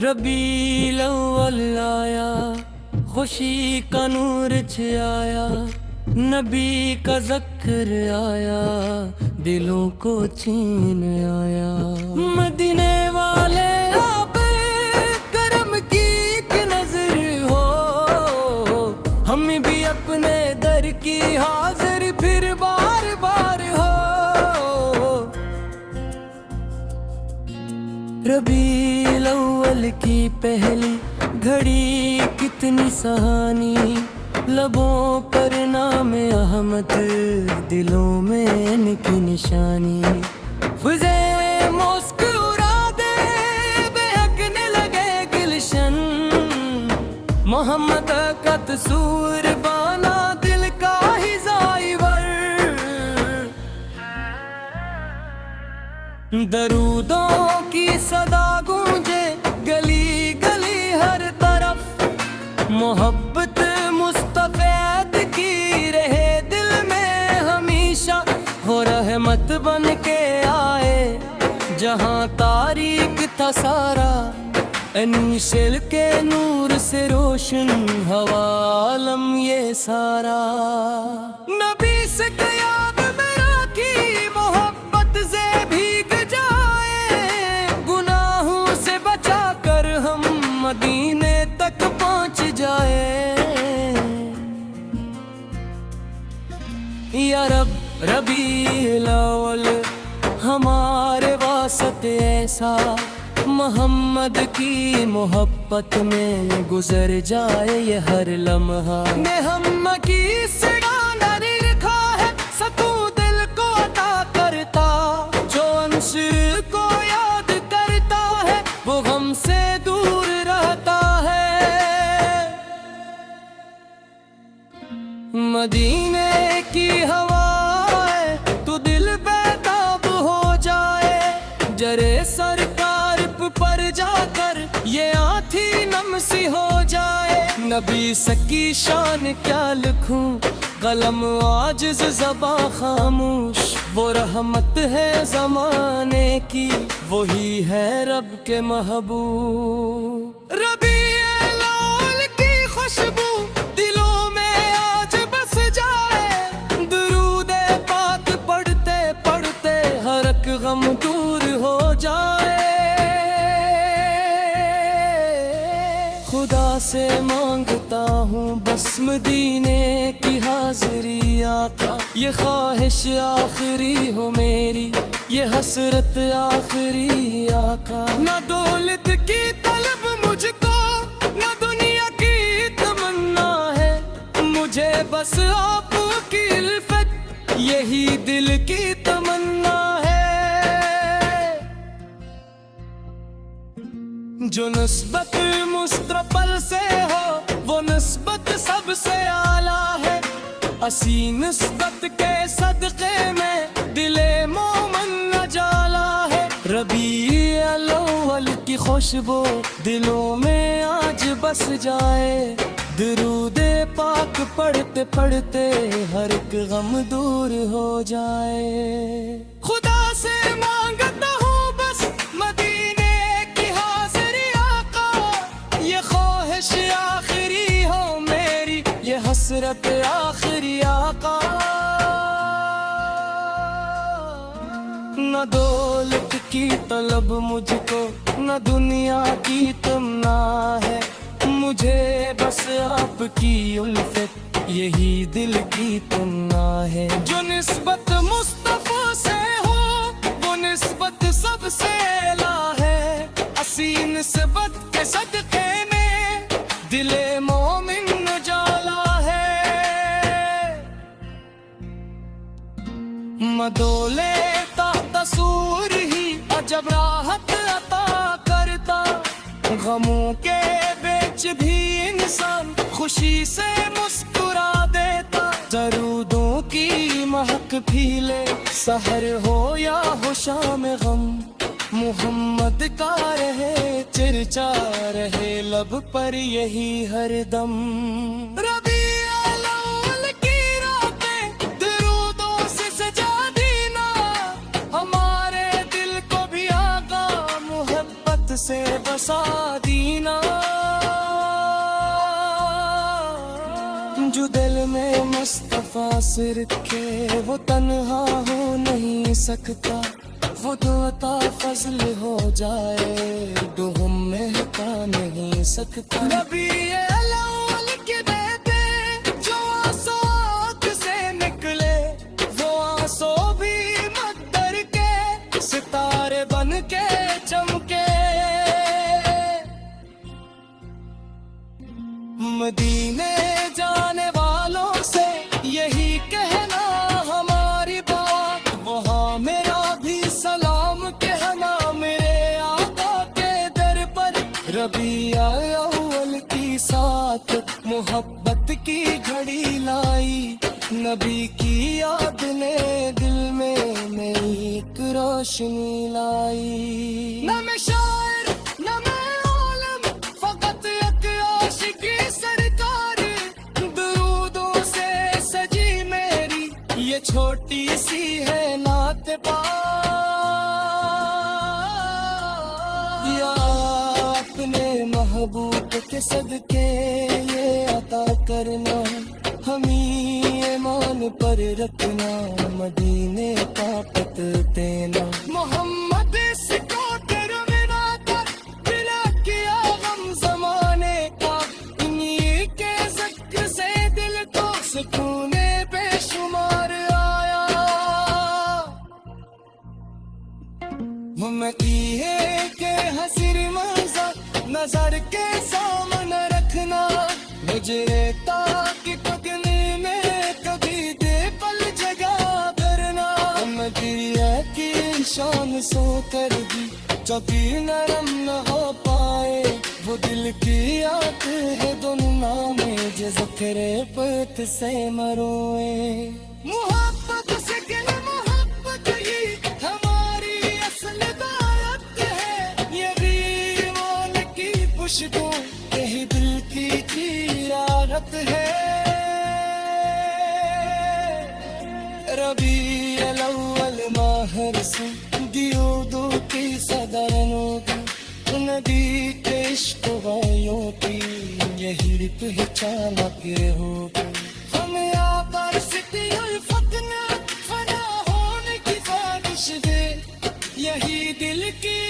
ربیع الاول آیا، خوشی کا نور چھایا، نبی کا ذکر آیا، دلوں کو چھین آیا۔ مدینے والے آپ کرم کی ایک نظر ہو، ہم بھی اپنے در کی حاضر پھر بار بار ہو۔ ربیع الاول کی پہلی گھڑی کتنی سہانی، لبوں پر نام احمد، دلوں میں ان کی نشانی۔ فضے مسکرا دے بہکنے لگے گلشن، محمد کا تصور بانا دل کا ہی زائور۔ درودوں کی صدا گونجے گلی گلی ہر طرف، محبت مصطفیٰ کی رہے دل میں ہمیشہ، وہ رحمت بن کے آئے جہاں تاریک تھا سارا، انیشل کے نور سے روشن ہوا عالم یہ سارا۔ نبی سے قیاب میرا کی محبت سے بھیگ جائے، گناہوں سے بچا کر ہم مدینے تک پہنچ جائے۔ یا رب ربیع الاول ہمارے واسطے ایسا، محمد کی محبت میں گزر جائے یہ ہر لمحہ۔ نے ہم کی سڑانا رکھا ہے سکون دل کو عطا کرتا، جو عنصر کو یاد کرتا ہے وہ غم سے دور رہتا ہے۔ مدینے کی ہوا ہے تو دل بیتاب ہو جائے، جرے سرکار پر جا کر یہ آنکھی نم سی ہو جائے۔ نبی سکی شان کیا لکھوں، قلم عاجز زباں خاموش، وہ رحمت ہے زمانے کی، وہی ہے رب کے محبوب۔ ربیع الاول کی خوشبو دلوں میں آج بس جائے، درود پاک پڑھتے پڑھتے ہر ایک غم دور ہو جائے۔ خدا سے مانگتا ہوں بس مدینے کی حاضری آقا، یہ خواہش آخری ہو میری، یہ حسرت آخری آقا۔ نہ دولت کی طلب مجھ کو، نہ دنیا کی تمنا ہے، مجھے بس آپ کی الفت یہی دل کی تمنا ہے۔ جو نسبت مستقبل سے ہو وہ نسبت سب سے اعلیٰ ہے، اسی نسبت کے صدقے میں دل مومن نجالا ہے۔ ربیع الاول کی خوشبو دلوں میں آج بس جائے، درود پاک پڑھتے پڑھتے ہر ایک غم دور ہو جائے۔ خدا سے مانگتا ہوں بس مدینے کی حاضری آقا، یہ خواہش آخری ہو میری، یہ حسرت آخری آقا۔ نہ دولت کی طلب مجھ کو، نہ دنیا کی تمنا ہے، مجھے بس آپ کی الفت یہی دل کی تمنا ہے۔ جو نسبت مصطفیٰ سے ہو وہ نسبت سب سے اعلیٰ ہے، اسی نسبت کے صدقے میں دل مومن اجالا ہے۔ مدولے تحت سور ہی عجب راحت عطا کرتا، غموں کے بیچ بھی انسان خوشی سے مسکرا دیتا۔ درودوں کی مہک پھیلے سحر ہو یا ہو شام غم، محمد کا رہے چرچا رہے لب پر یہی ہر دم۔ ربیع الاول کی راتیں درودوں سے سجا دینا، ہمارے دل کو بھی آقا محبت سے بسا دینا، جو دل میں مصطفیٰ سے رکھے وہ تنہا ہو نہیں سکتا، وہ تو عطا فضل ہو جائے تو ہم میں ہٹا نہیں سکتا۔ نبی الاول کے بیٹے جو آنسو آنکھ سے نکلے، وہ آنسو بھی مقدر کے ستارے بن کے چمکے، مدینے جانے والوں سے یہی کہنا ہماری بات، وہاں میرا بھی سلام کہنا میرے آقا کے در پر۔ ربیع اول کی ساتھ محبت کی گھڑی لائی، نبی کی یاد نے دل میں نئی ایک روشنی لائی۔ نہ میں شاعر نہ میں عالم، فقط ایک عاشقی سرکار، درودوں سے سجی میری یہ چھوٹی سی ہے نعت پاک۔ یا اپنے محبوب کے صدقے یہ عطا کرنا، ہمیں ایمان پر رکھنا، مدینے کا پت دینا۔ محمد اس کو ترمنا کر بلا کیا غم زمانے کا، انہی کے ذکر سے دل کو سکون بے شمار آیا۔ ہمتی ہے کہ حسیر منظر نظر کے سامنے رکھنا، مجھے تاکہ پگنے میں کبھی دے پل جگہ کرنا، مدیہ کی شان سو کر بھی کبھی نرم نہ ہو پائے، وہ دل کی یاد ہے دنیا میں جو ذکر پت سے مروئے۔ محبت سے گل محبت ہی ہماری اصل دعوت ہے، یہ ریوان کی پشتوں یہی دل کی چیرارت ہے۔ ربیع الاول ماہ رسول دیودو کی صدرنوں کی، نبی کے عشق وائیوں کی یہی پہچانا کے ہوگی۔ ہم یا پر ستی الفتنہ فنا ہونے کی خواہش دے، یہی دل کی